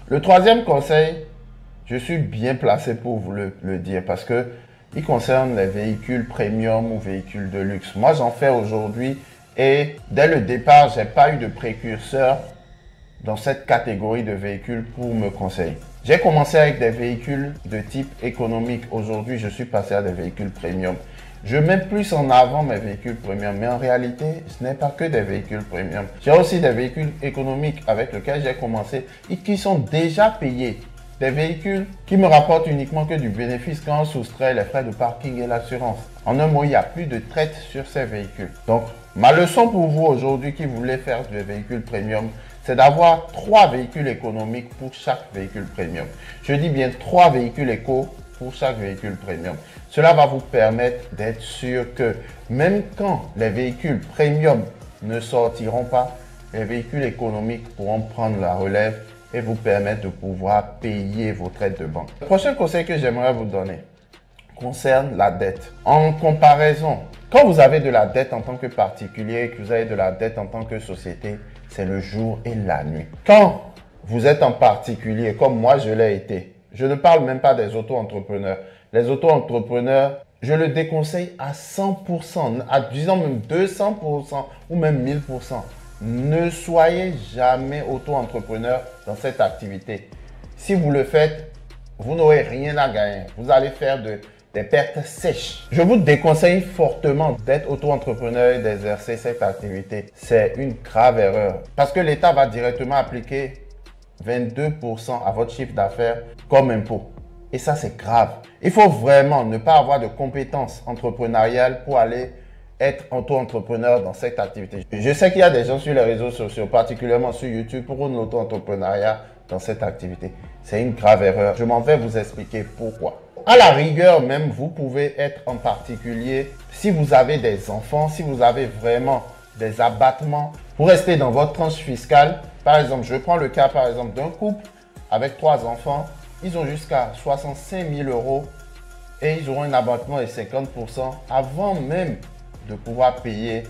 Le troisième conseil, je suis bien placé pour vous le dire parce que il concerne les véhicules premium ou véhicules de luxe. Moi, j'en fais aujourd'hui et dès le départ, je n'ai pas eu de précurseur dans cette catégorie de véhicules pour me conseiller. J'ai commencé avec des véhicules de type économique. Aujourd'hui, je suis passé à des véhicules premium. Je mets plus en avant mes véhicules premium, mais en réalité, ce n'est pas que des véhicules premium. J'ai aussi des véhicules économiques avec lesquels j'ai commencé et qui sont déjà payés. Des véhicules qui me rapportent uniquement que du bénéfice quand on soustrait les frais de parking et l'assurance. En un mot, il n'y a plus de traite sur ces véhicules. Donc, ma leçon pour vous aujourd'hui qui voulez faire des véhicules premium, c'est d'avoir 3 véhicules économiques pour chaque véhicule premium. Je dis bien 3 véhicules éco pour chaque véhicule premium. Cela va vous permettre d'être sûr que même quand les véhicules premium ne sortiront pas, les véhicules économiques pourront prendre la relève et vous permettre de pouvoir payer vos traites de banque. Le prochain conseil que j'aimerais vous donner concerne la dette. En comparaison, quand vous avez de la dette en tant que particulier et que vous avez de la dette en tant que société, c'est le jour et la nuit. Quand vous êtes en particulier, comme moi je l'ai été, je ne parle même pas des auto-entrepreneurs. Les auto-entrepreneurs, je le déconseille à 100%, à disons même 200% ou même 1000%. Ne soyez jamais auto-entrepreneur dans cette activité. Si vous le faites, vous n'aurez rien à gagner. Vous allez faire des pertes sèches. Je vous déconseille fortement d'être auto-entrepreneur et d'exercer cette activité. C'est une grave erreur parce que l'État va directement appliquer 22% à votre chiffre d'affaires comme impôt. Et ça, c'est grave. Il faut vraiment ne pas avoir de compétences entrepreneuriales pour aller être auto-entrepreneur dans cette activité. Je sais qu'il y a des gens sur les réseaux sociaux, particulièrement sur YouTube, pour un auto-entrepreneuriat dans cette activité. C'est une grave erreur. Je m'en vais vous expliquer pourquoi. À la rigueur même, vous pouvez être en particulier si vous avez des enfants, si vous avez vraiment des abattements. Pour rester dans votre tranche fiscale, par exemple, je prends le cas par exemple d'un couple avec 3 enfants. Ils ont jusqu'à 65 000 € et ils auront un abattement de 50% avant même de pouvoir payer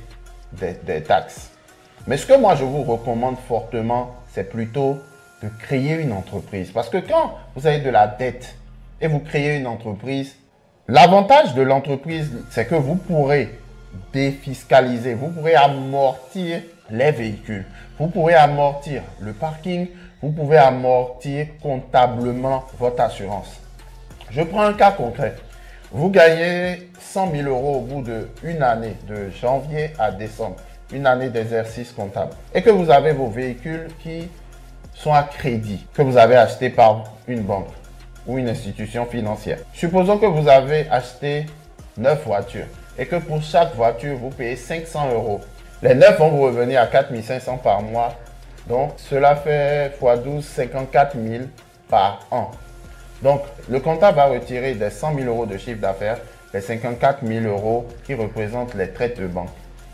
des taxes. Mais ce que moi je vous recommande fortement, c'est plutôt de créer une entreprise. Parce que quand vous avez de la dette et vous créez une entreprise, l'avantage de l'entreprise, c'est que vous pourrez défiscaliser, vous pourrez amortir les véhicules, vous pourrez amortir le parking, vous pouvez amortir comptablement votre assurance. Je prends un cas concret. Vous gagnez 100 000 € au bout d'une année, de janvier à décembre, une année d'exercice comptable. Et que vous avez vos véhicules qui sont à crédit, que vous avez acheté par une banque ou une institution financière. Supposons que vous avez acheté 9 voitures et que pour chaque voiture, vous payez 500 €. Les 9 vont vous revenir à 4 500 par mois. Donc, cela fait x 12, 54 000 par an. Donc, le comptable va retirer des 100 000 € de chiffre d'affaires, les 54 000 € qui représentent les traites de banque.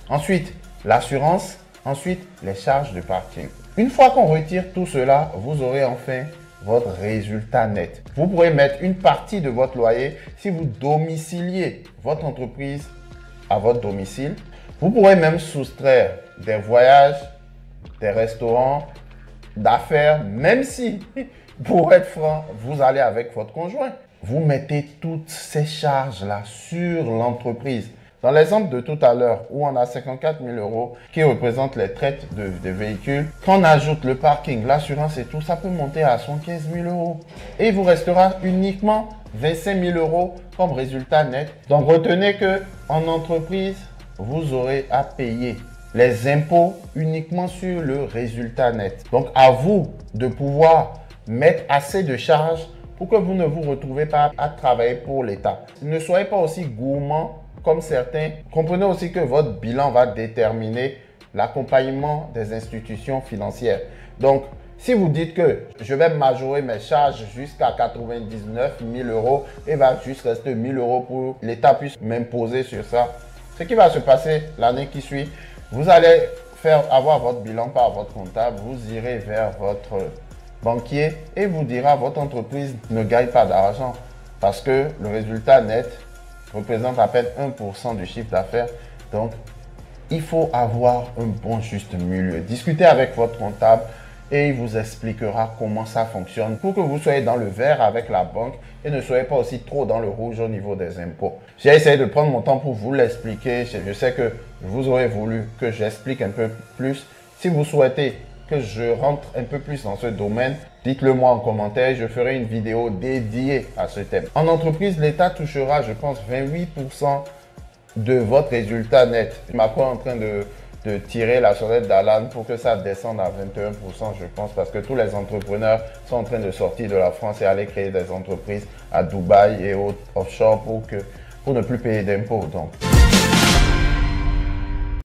Ensuite, l'assurance, ensuite les charges de parking. Une fois qu'on retire tout cela, vous aurez enfin votre résultat net. Vous pourrez mettre une partie de votre loyer si vous domiciliez votre entreprise à votre domicile. Vous pourrez même soustraire des voyages, des restaurants, d'affaires, même si, pour être franc, vous allez avec votre conjoint. Vous mettez toutes ces charges-là sur l'entreprise. Dans l'exemple de tout à l'heure, où on a 54 000 € qui représentent les traites de véhicules, quand on ajoute le parking, l'assurance et tout, ça peut monter à 75 000 €. Et il vous restera uniquement 25 000 € comme résultat net. Donc retenez qu'en entreprise, vous aurez à payer les impôts uniquement sur le résultat net. Donc à vous de pouvoir mettre assez de charges pour que vous ne vous retrouvez pas à travailler pour l'État. Ne soyez pas aussi gourmand comme certains. Comprenez aussi que votre bilan va déterminer l'accompagnement des institutions financières. Donc, si vous dites que je vais majorer mes charges jusqu'à 99 000 € et va juste rester 1 000 € pour l'État puisse m'imposer sur ça, ce qui va se passer l'année qui suit, vous allez avoir votre bilan par votre comptable, vous irez vers votre banquier et vous dira votre entreprise ne gagne pas d'argent parce que le résultat net représente à peine 1% du chiffre d'affaires. Donc, il faut avoir un bon juste milieu. Discutez avec votre comptable et il vous expliquera comment ça fonctionne pour que vous soyez dans le vert avec la banque et ne soyez pas aussi trop dans le rouge au niveau des impôts. J'ai essayé de prendre mon temps pour vous l'expliquer. Je sais que vous aurez voulu que j'explique un peu plus. Si vous souhaitez que je rentre un peu plus dans ce domaine, dites-le moi en commentaire, je ferai une vidéo dédiée à ce thème. En entreprise, l'État touchera, je pense, 28% de votre résultat net. Macron est en train de tirer la sonnette d'alarme pour que ça descende à 21%, je pense, parce que tous les entrepreneurs sont en train de sortir de la France et aller créer des entreprises à Dubaï et autres offshore pour ne plus payer d'impôts. Donc,